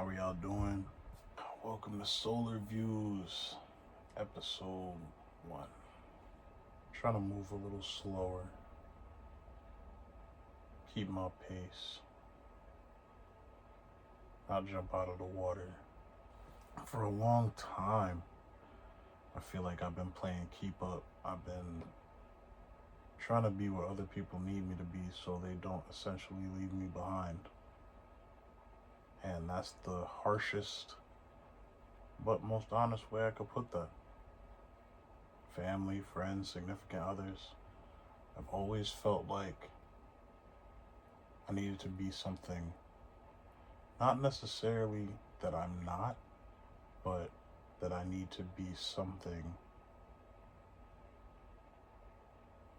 How are y'all doing? Welcome to Solar Views, episode 1. Trying to move a little slower, keep my pace, not jump out of the water. For a long time, I feel like I've been playing keep up. I've been trying to be where other people need me to be so they don't essentially leave me behind. And that's the harshest but most honest way I could put that. Family, friends, significant others. I've always felt like I needed to be something, not necessarily that I'm not, but that I need to be something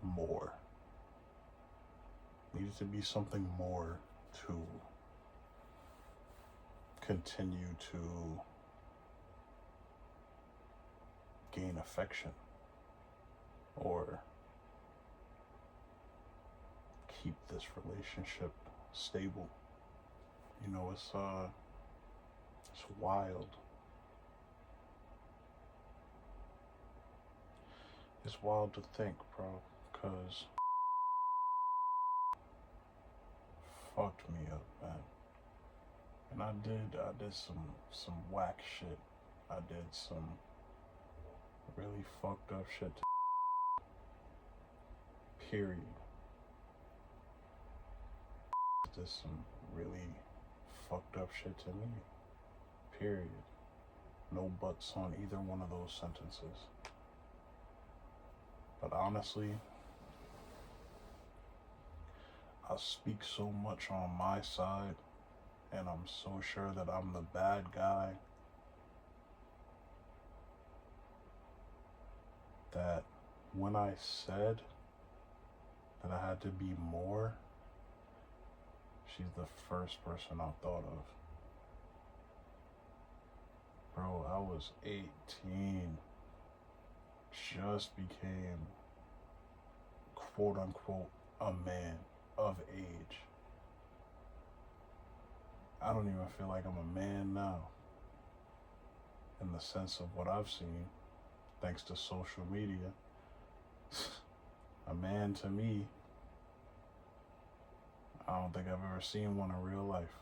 more. Needed to be something more to continue to gain affection or keep this relationship stable. You know, it's wild. It's wild to think, bro, cause fucked me up, man. And I did some whack shit. I did some really fucked up shit to period. Did some really fucked up shit to me. Period. No buts on either one of those sentences. But honestly, I speak so much on my side, and I'm so sure that I'm the bad guy, that when I said that I had to be more, she's the first person I thought of. Bro, I was 18, just became, quote unquote, a man of age. I don't even feel like I'm a man now, in the sense of what I've seen, thanks to social media. A man to me, I don't think I've ever seen one in real life.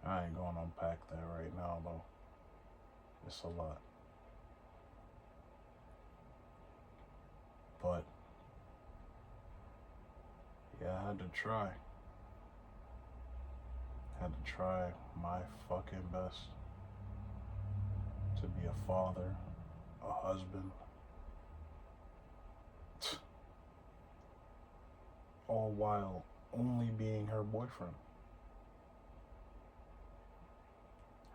I ain't gonna unpack that right now, though. It's a lot. But, yeah, I had to try. Had to try my fucking best to be a father, a husband, all while only being her boyfriend.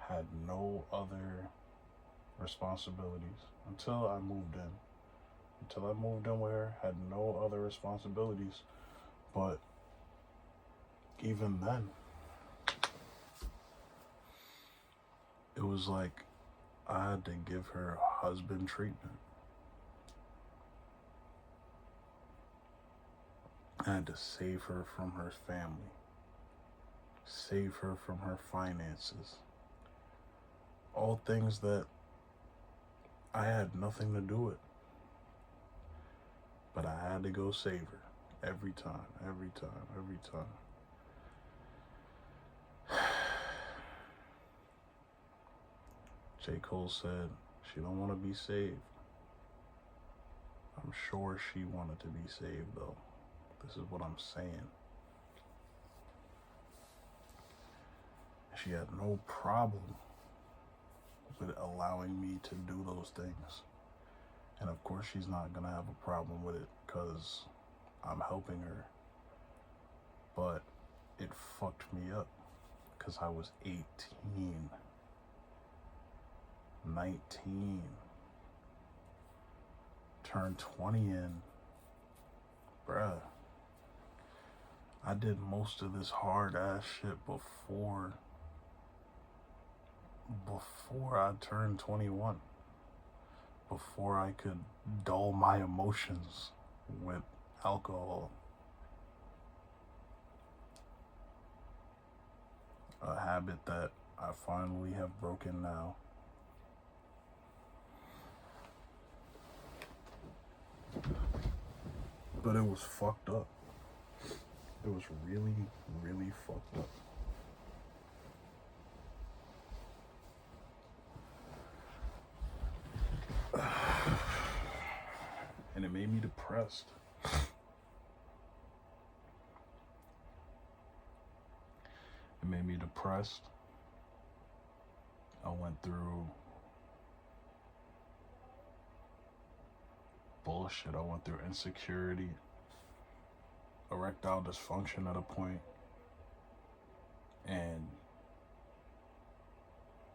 Had no other responsibilities until I moved in. Until I moved in with her, had no other responsibilities. But even then, it was like I had to give her husband treatment. I had to save her from her family, save her from her finances. All things that I had nothing to do with. But I had to go save her every time. J. Cole said she don't want to be saved. I'm sure she wanted to be saved, though. This is what I'm saying. She had no problem with allowing me to do those things. And of course she's not gonna have a problem with it because I'm helping her. But it fucked me up because I was 18, 19, turned 20 in. Bruh, I did most of this hard ass shit before I turned 21. Before I could dull my emotions with alcohol. A habit that I finally have broken now. But it was fucked up. It was really, really fucked up. And it made me depressed. It made me depressed. I went through bullshit. I went through insecurity, erectile dysfunction at a point, and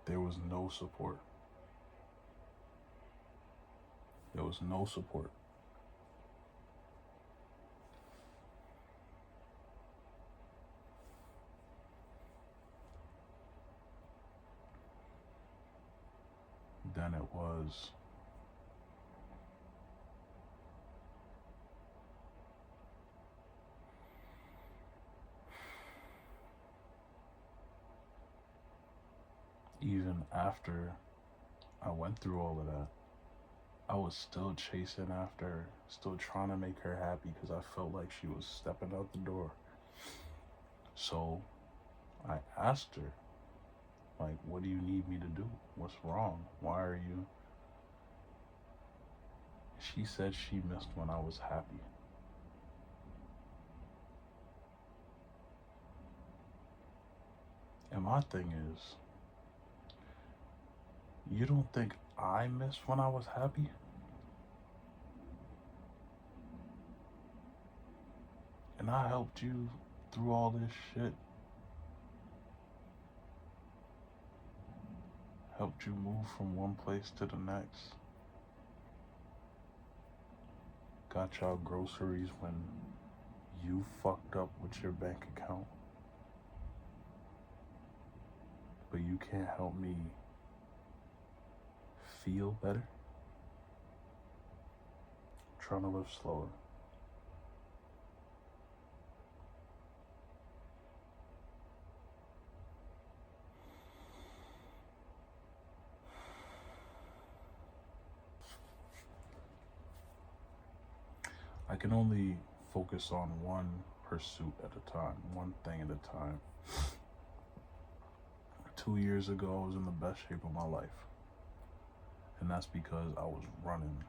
there was no support. There was no support. Then it was even after I went through all of that, I was still chasing after her, still trying to make her happy because I felt like she was stepping out the door. So I asked her, like, what do you need me to do? What's wrong? Why are you? She said she missed when I was happy. And my thing is, you don't think I missed when I was happy? And I helped you through all this shit. Helped you move from one place to the next. Got y'all groceries when you fucked up with your bank account. But you can't help me feel better? I'm trying to live slower. I can only focus on one pursuit at a time, one thing at a time. 2 years ago, I was in the best shape of my life. And that's because I was running.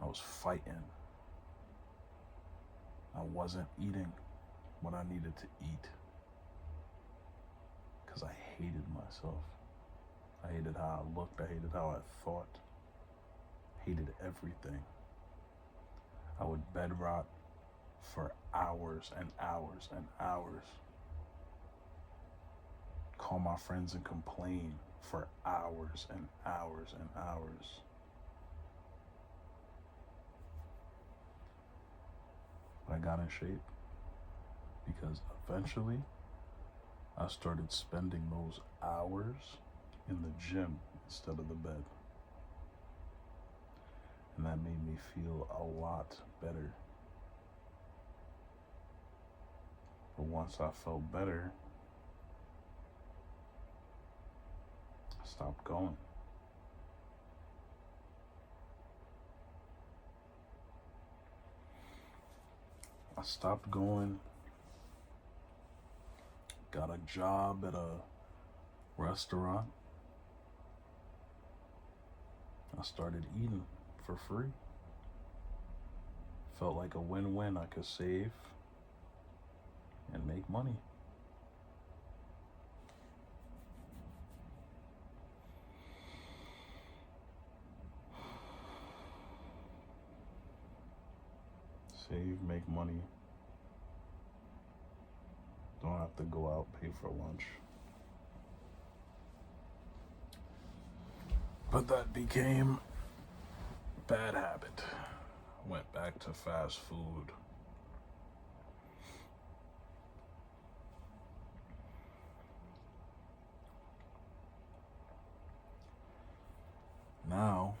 I was fighting. I wasn't eating what I needed to eat because I hated myself. I hated how I looked. I hated how I thought. Hated everything. I would bed rot for hours and hours and hours. Call my friends and complain for hours and hours and hours. But I got in shape because eventually I started spending those hours in the gym instead of the bed. And that made me feel a lot better. But once I felt better, I stopped going. I stopped going, got a job at a restaurant. I started eating for free. Felt like a win-win. I could save and make money. Save, make money. Don't have to go out, pay for lunch. But that became a bad habit. Went back to fast food. Now,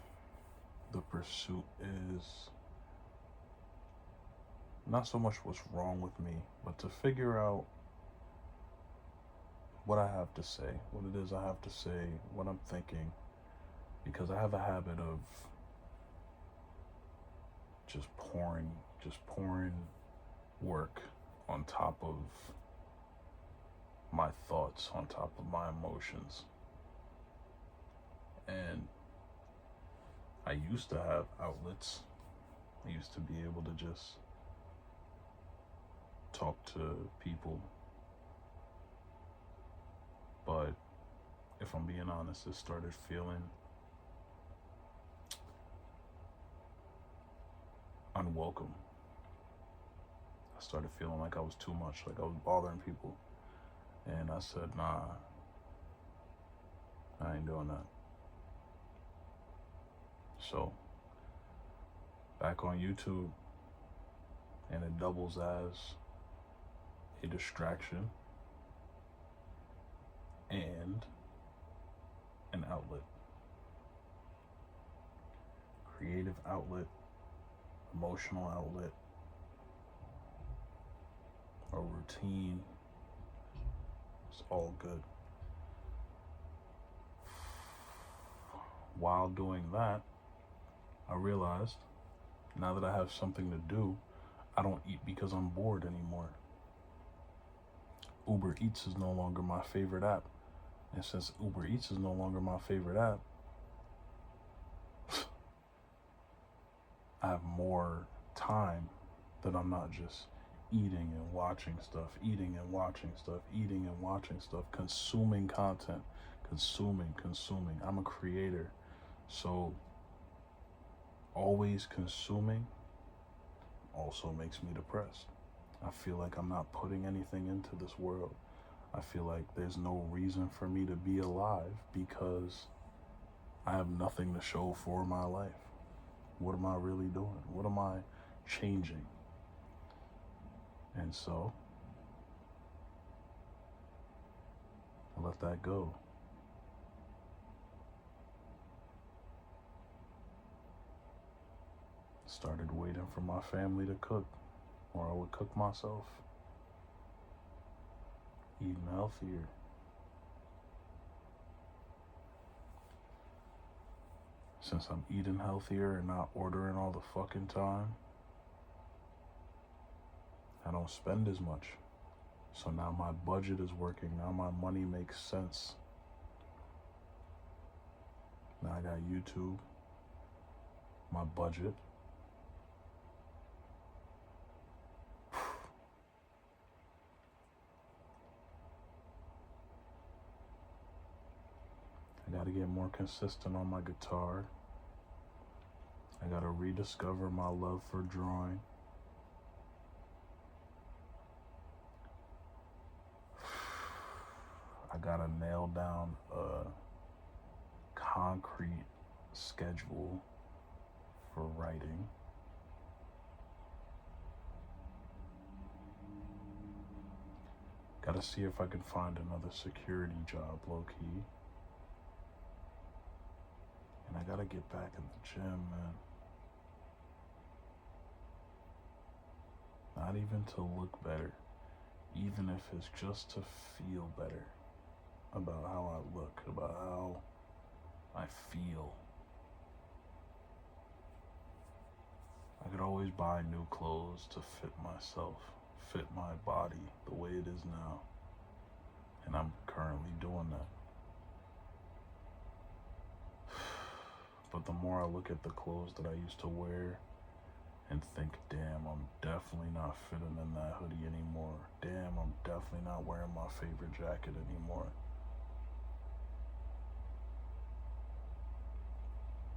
the pursuit is not so much what's wrong with me, but to figure out what I have to say, what it is I have to say, what I'm thinking, because I have a habit of just pouring work on top of my thoughts, on top of my emotions. And I used to have outlets. I used to be able to just talk to people. But if I'm being honest, it started feeling unwelcome. I started feeling like I was too much, like I was bothering people. And I said, nah, I ain't doing that. So, back on YouTube, and it doubles as a distraction and an outlet. Creative outlet, emotional outlet, a routine. It's all good. While doing that, I realized now that I have something to do, I don't eat because I'm bored anymore. Uber Eats is no longer my favorite app. And since Uber Eats is no longer my favorite app, I have more time that I'm not just eating and watching stuff, consuming content, consuming. I'm a creator. So always consuming also makes me depressed. I feel like I'm not putting anything into this world. I feel like there's no reason for me to be alive because I have nothing to show for my life. What am I really doing? What am I changing? And so I let that go. Started waiting for my family to cook, or I would cook myself. Eating healthier. Since I'm eating healthier and not ordering all the fucking time, I don't spend as much. So now my budget is working. Now my money makes sense. Now I got YouTube, my budget. I gotta get more consistent on my guitar. I gotta rediscover my love for drawing. I gotta nail down a concrete schedule for writing. Gotta see if I can find another security job, low-key. And I gotta get back in the gym, man. Not even to look better, even if it's just to feel better about how I look, about how I feel. I could always buy new clothes to fit myself, fit my body the way it is now. And I'm currently doing that. But the more I look at the clothes that I used to wear and think, damn, I'm definitely not fitting in that hoodie anymore. Damn, I'm definitely not wearing my favorite jacket anymore.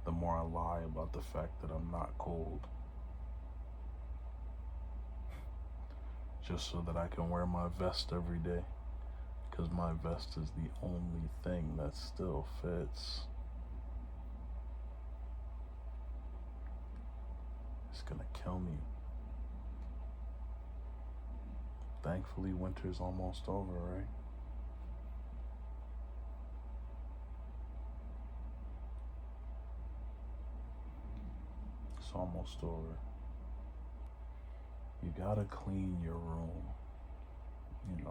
The more I lie about the fact that I'm not cold. Just so that I can wear my vest every day. Because my vest is the only thing that still fits. It's gonna kill me. Thankfully, winter's almost over, right? It's almost over. you gotta clean your room, and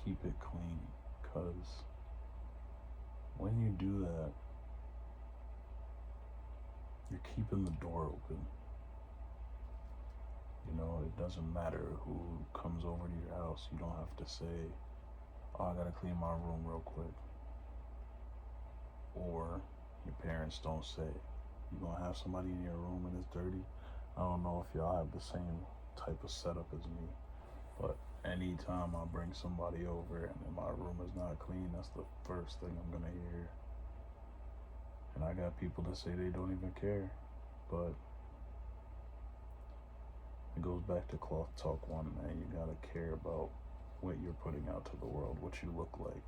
keep it clean, because when you do that, you're keeping the door open. It doesn't matter who comes over to your house. You don't have to say, oh, I gotta clean my room real quick. Or your parents don't say, you gonna have somebody in your room and it's dirty. I don't know if y'all have the same type of setup as me, but anytime I bring somebody over and my room is not clean, that's the first thing I'm gonna hear. And I got people that say they don't even care, but it goes back to Cloth Talk 1, man. You gotta care about what you're putting out to the world, what you look like,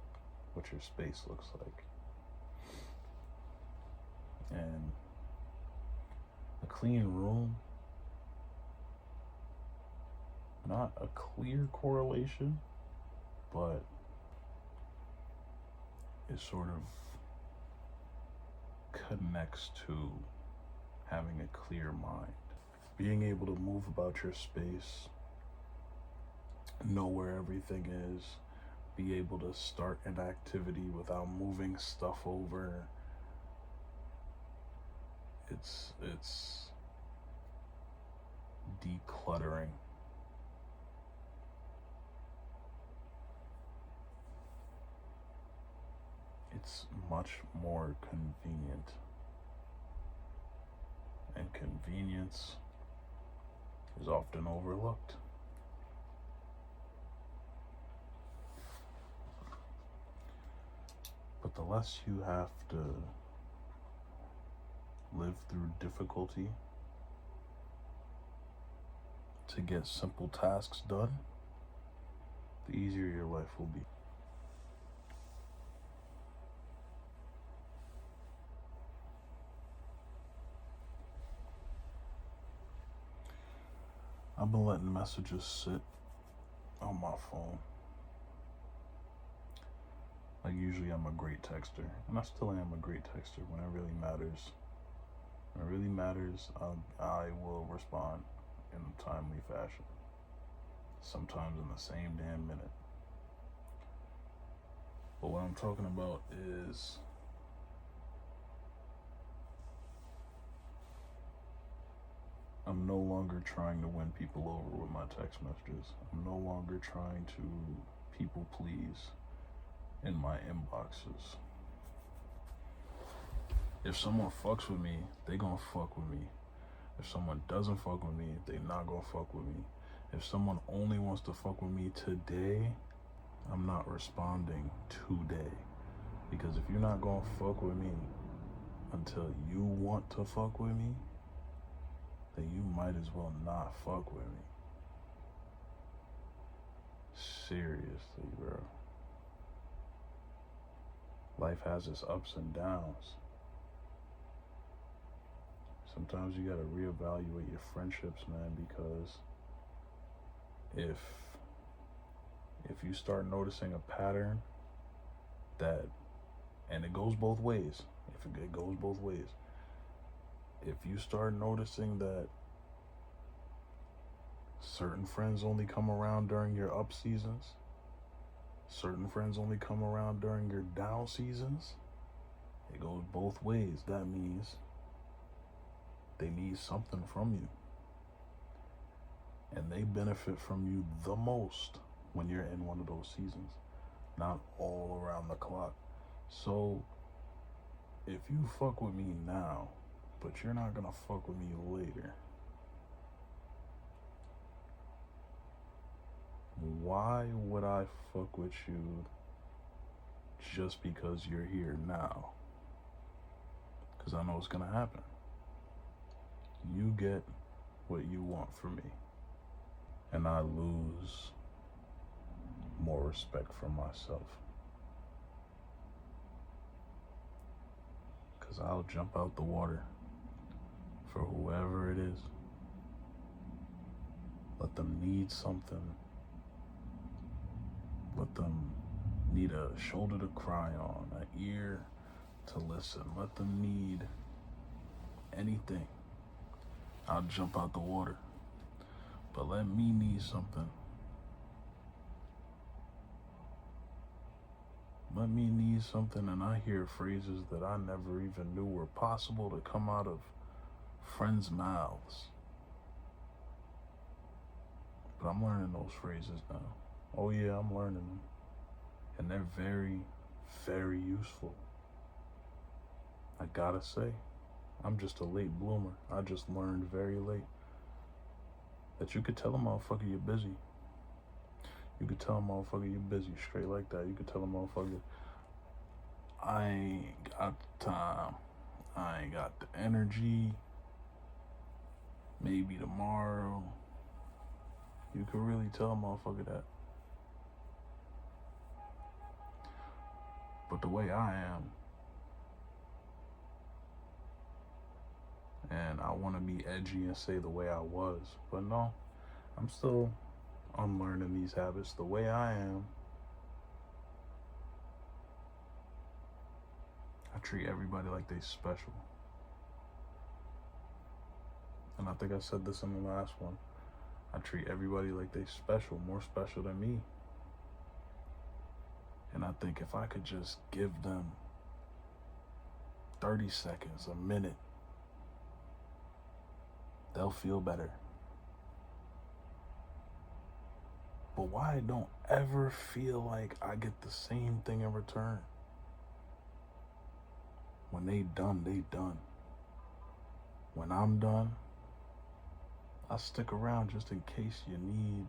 what your space looks like. And a clean room, not a clear correlation, but it sort of connects to having a clear mind. Being able to move about your space, know where everything is, be able to start an activity without moving stuff over. It's decluttering. It's much more convenient. And convenience is often overlooked. But the less you have to live through difficulty to get simple tasks done, the easier your life will be. I've been letting messages sit on my phone. Like, usually I'm a great texter, and I still am a great texter when it really matters. When it really matters, I will respond in a timely fashion, sometimes in the same damn minute. But what I'm talking about is I'm no longer trying to win people over with my text messages. I'm no longer trying to people please in my inboxes. If someone fucks with me, they gonna fuck with me. If someone doesn't fuck with me, they not gonna fuck with me. If someone only wants to fuck with me today, I'm not responding today. Because if you're not gonna fuck with me until you want to fuck with me, then you might as well not fuck with me. Seriously, bro. Life has its ups and downs. Sometimes you gotta reevaluate your friendships, man, because if you start noticing a pattern that, and it goes both ways, it goes both ways. If you start noticing that certain friends only come around during your up seasons, certain friends only come around during your down seasons, it goes both ways. That means they need something from you. And they benefit from you the most when you're in one of those seasons, not all around the clock. So if you fuck with me now, but you're not gonna fuck with me later, why would I fuck with you just because you're here now? Because I know it's gonna happen. You get what you want from me, and I lose more respect for myself. Because I'll jump out the water for whoever it is. Let them need something. Let them need a shoulder to cry on, an ear to listen. Let them need anything. I'll jump out the water. But let me need something. Let me need something, and I hear phrases that I never even knew were possible to come out of friends' mouths. But I'm learning those phrases now. Oh yeah, I'm learning them. And they're very, very useful. I gotta say, I'm just a late bloomer. I just learned very late that you could tell a motherfucker you're busy. You could tell a motherfucker you're busy, straight like that. You could tell a motherfucker, I ain't got the time. I ain't got the energy. Maybe tomorrow. You could really tell a motherfucker that. But the way I am, and I want to be edgy and say the way I was, but no, I'm still unlearning these habits. The way I am, I treat everybody like they special. And I think I said this in the last one. I treat everybody like they special, more special than me. And I think if I could just give them 30 seconds, a minute, they'll feel better. But why I don't ever feel like I get the same thing in return? When they done, they done. When I'm done, I stick around just in case you need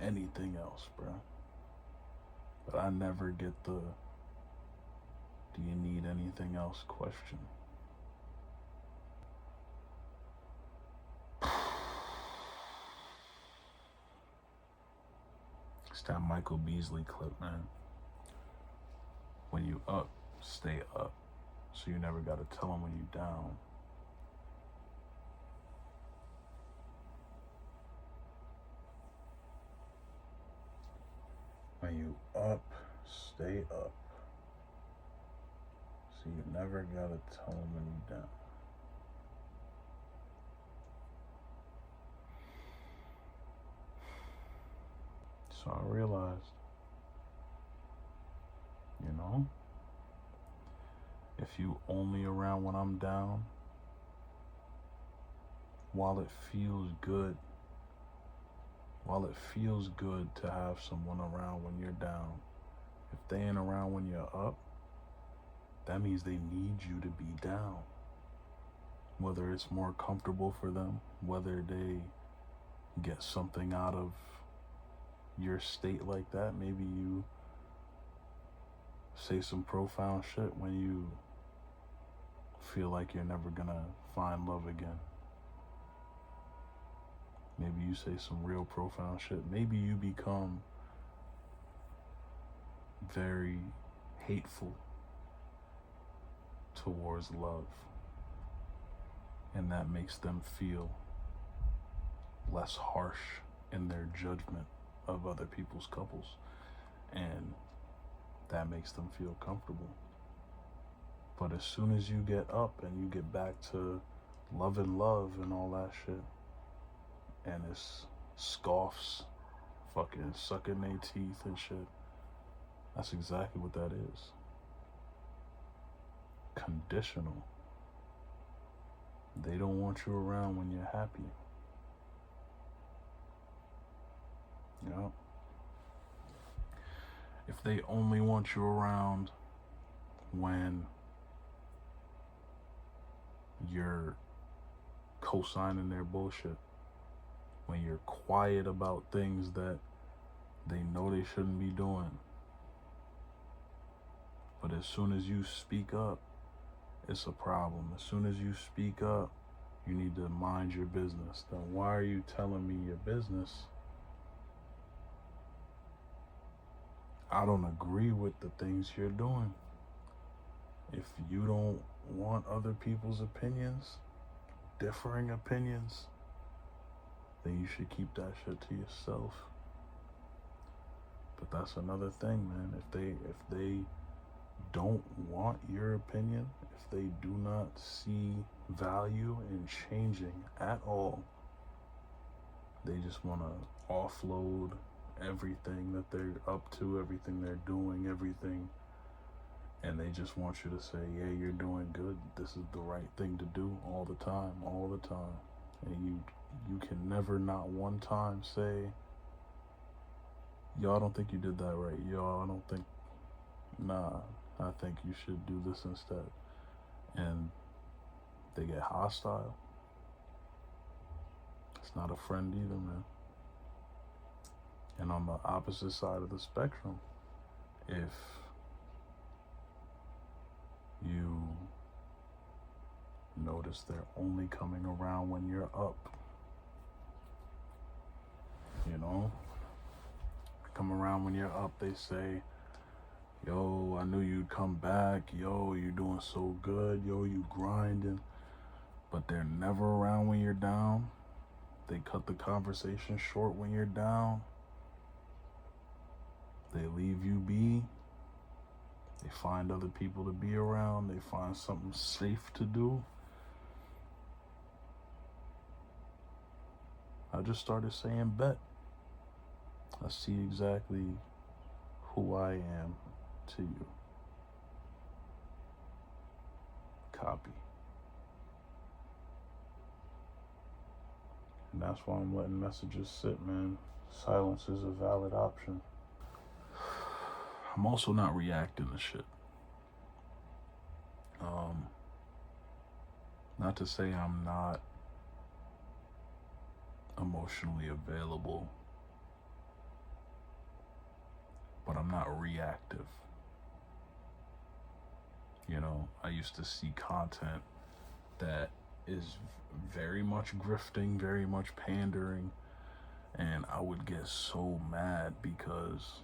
anything else, bro. But I never get the "do you need anything else" question. It's that Michael Beasley clip, man. When you up, stay up. So you never gotta tell them when you down. When you up, stay up. So you never gotta tell them when you down. So I realized, if you only around when I'm down, while it feels good to have someone around when you're down, if they ain't around when you're up, that means they need you to be down. Whether it's more comfortable for them, whether they get something out of your state like that. Maybe you say some profound shit when you feel like you're never gonna find love again. Maybe you say some real profound shit. Maybe you become very hateful towards love, and that makes them feel less harsh in their judgment of other people's couples, and that makes them feel comfortable. But as soon as you get up and you get back to love and all that shit, and it's scoffs, fucking sucking their teeth and shit, that's exactly what that is. Conditional. They don't want you around when you're happy. If they only want you around when you're co-signing their bullshit, when you're quiet about things that they know they shouldn't be doing, but as soon as you speak up, it's a problem. As soon as you speak up, you need to mind your business. Then why are you telling me your business? I don't agree with the things you're doing. If you don't want other people's opinions, differing opinions, then you should keep that shit to yourself. But that's another thing, man. If they don't want your opinion, if they do not see value in changing at all, They just want to offload everything that they're up to, everything they're doing, everything. And they just want you to say, yeah, you're doing good. This is the right thing to do all the time, all the time. And you can never not one time say, yo, I don't think you did that right. Yo, I don't think, nah, I think you should do this instead. And they get hostile. It's not a friend either, man. And on the opposite side of the spectrum, if you notice they're only coming around when you're up, you know, come around when you're up, they say, yo, I knew you'd come back, yo, you're doing so good, yo, you grinding, but they're never around when you're down. They cut the conversation short when you're down. They leave you be. They find other people to be around. They find something safe to do. I just started saying bet. I see exactly who I am to you. Copy. And that's why I'm letting messages sit, man. Silence is a valid option. I'm also not reacting to shit. Not to say I'm not emotionally available, but I'm not reactive. You know, I used to see content that is very much grifting, very much pandering, and I would get so mad because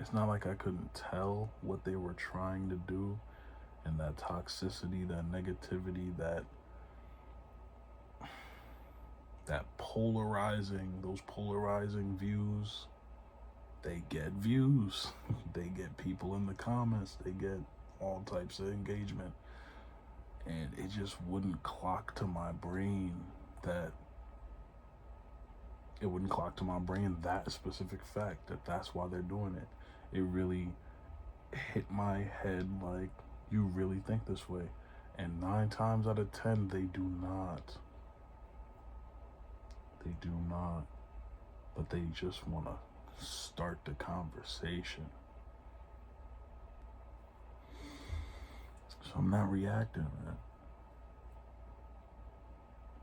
it's not like I couldn't tell what they were trying to do, and that toxicity, that negativity, that polarizing, those polarizing views, they get views. They get people in the comments. They get all types of engagement. And it just wouldn't clock to my brain that specific fact, that that's why they're doing it. It really hit my head like, you really think this way? And 9 times out of 10, they do not. They do not. But they just want to start the conversation. So I'm not reacting, man.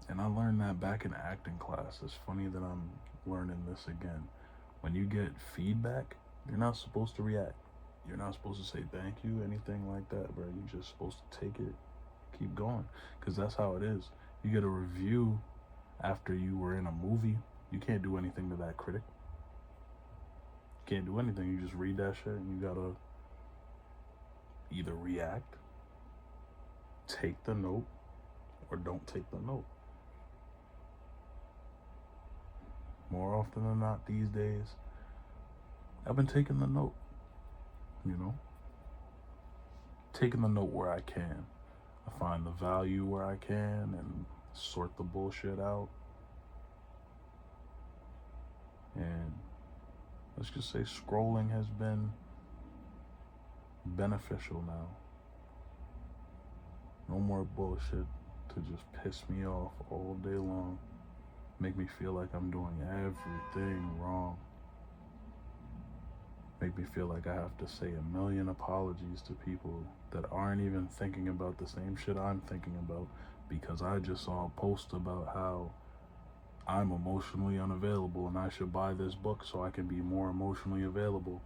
And I learned that back in acting class. It's funny that I'm learning this again. When you get feedback, you're not supposed to react. You're not supposed to say thank you, anything like that, bro. You're just supposed to take it, keep going, because that's how it is. You get a review after you were in a movie. You can't do anything to that critic. You can't do anything. You just read that shit, and you gotta either react, take the note, or don't take the note. More often than not these days, I've been taking the note, you know? Taking the note where I can. I find the value where I can and sort the bullshit out. And let's just say scrolling has been beneficial now. No more bullshit to just piss me off all day long. Make me feel like I'm doing everything wrong. Make me feel like I have to say a million apologies to people that aren't even thinking about the same shit I'm thinking about, because I just saw a post about how I'm emotionally unavailable and I should buy this book so I can be more emotionally available,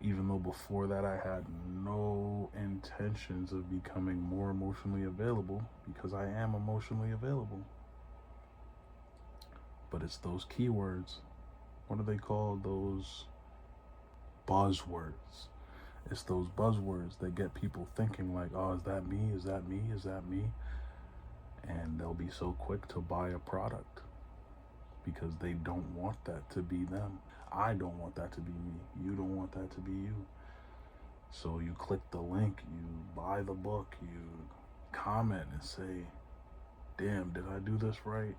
even though before that I had no intentions of becoming more emotionally available, because I am emotionally available. But it's those keywords. What are they called? Those buzzwords. It's those buzzwords that get people thinking like, oh, is that me? Is that me? Is that me? And they'll be so quick to buy a product because they don't want that to be them. I don't want that to be me. You don't want that to be you. So you click the link, you buy the book, you comment and say, damn, did I do this right?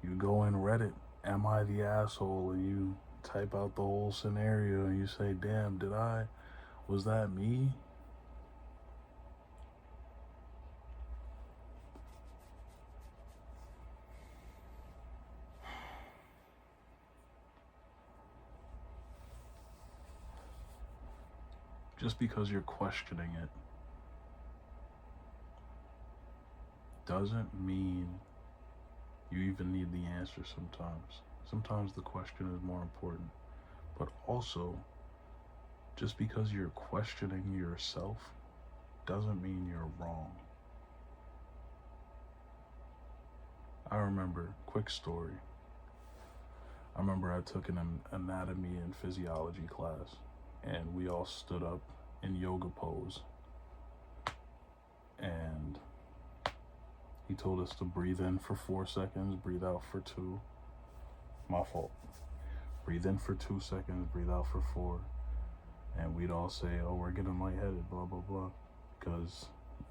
You go and Reddit am I the asshole? And you type out the whole scenario and you say, damn, was that me? Just because you're questioning it doesn't mean you even need the answer sometimes. Sometimes the question is more important. But also, just because you're questioning yourself doesn't mean you're wrong. I remember, quick story. I remember I took an anatomy and physiology class, and we all stood up in yoga pose, and he told us to breathe in for 4 seconds, breathe out for 2. My fault. Breathe in for 2 seconds, breathe out for 4. And we'd all say, oh, we're getting lightheaded, blah, blah, blah, because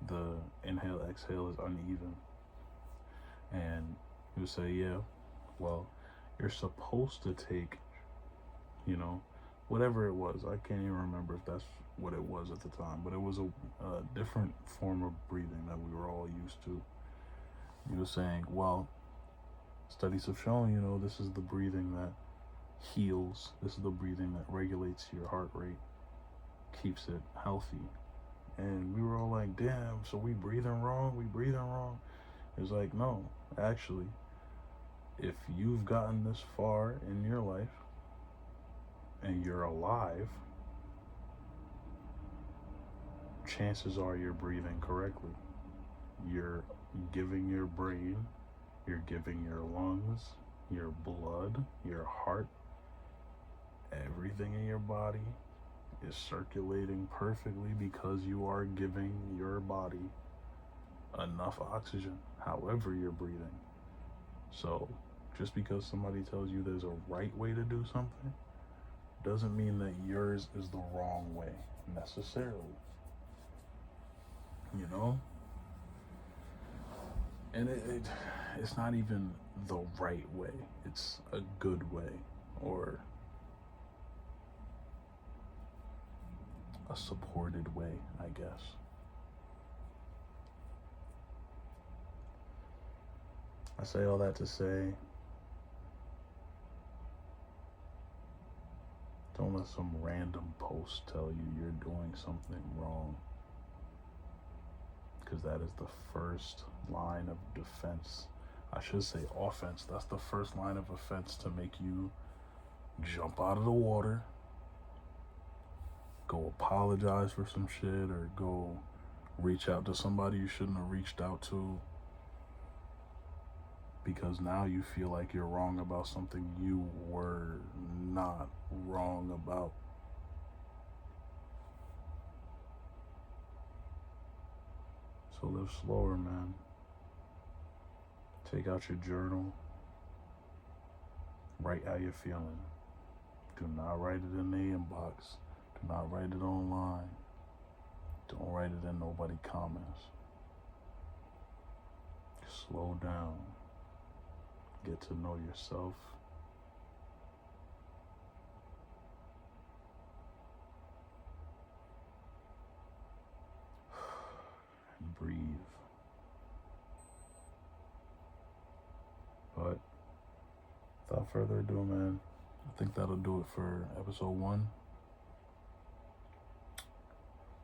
the inhale, exhale is uneven. And he would say, yeah, well, you're supposed to take, whatever it was. I can't even remember if that's what it was at the time, but it was a different form of breathing that we were all used to. He was saying, well, studies have shown, this is the breathing that heals. This is the breathing that regulates your heart rate, keeps it healthy. And we were all like, damn, so we breathing wrong? It's like, no, actually, if you've gotten this far in your life and you're alive, chances are you're breathing correctly. You're giving your brain, you're giving your lungs, your blood, your heart, everything in your body is circulating perfectly because you are giving your body enough oxygen, however you're breathing. So just because somebody tells you there's a right way to do something doesn't mean that yours is the wrong way necessarily. And it's not even the right way. It's a good way, or a supported way, I guess. I say all that to say, don't let some random post tell you you're doing something wrong, because that is the first line of defense. I should say offense. That's the first line of offense to make you jump out of the water, go apologize for some shit, or go reach out to somebody you shouldn't have reached out to, because now you feel like you're wrong about something you were not wrong about. So live slower, man. Take out your journal. Write how you're feeling. Do not write it in the inbox. Do not write it online. Don't write it in nobody's comments. Slow down. Get to know yourself. And breathe. But without further ado, man, I think that'll do it for episode 1.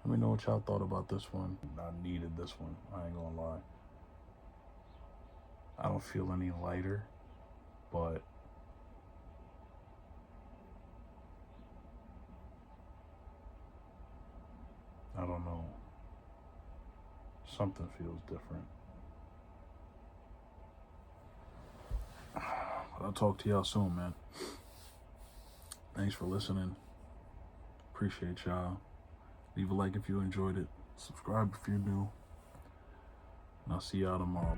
Let me know what y'all thought about this one. I needed this one, I ain't gonna lie. I don't feel any lighter, but I don't know. Something feels different. But I'll talk to y'all soon, man. Thanks for listening. Appreciate y'all. Leave a like if you enjoyed it. Subscribe if you're new. And I'll see y'all tomorrow.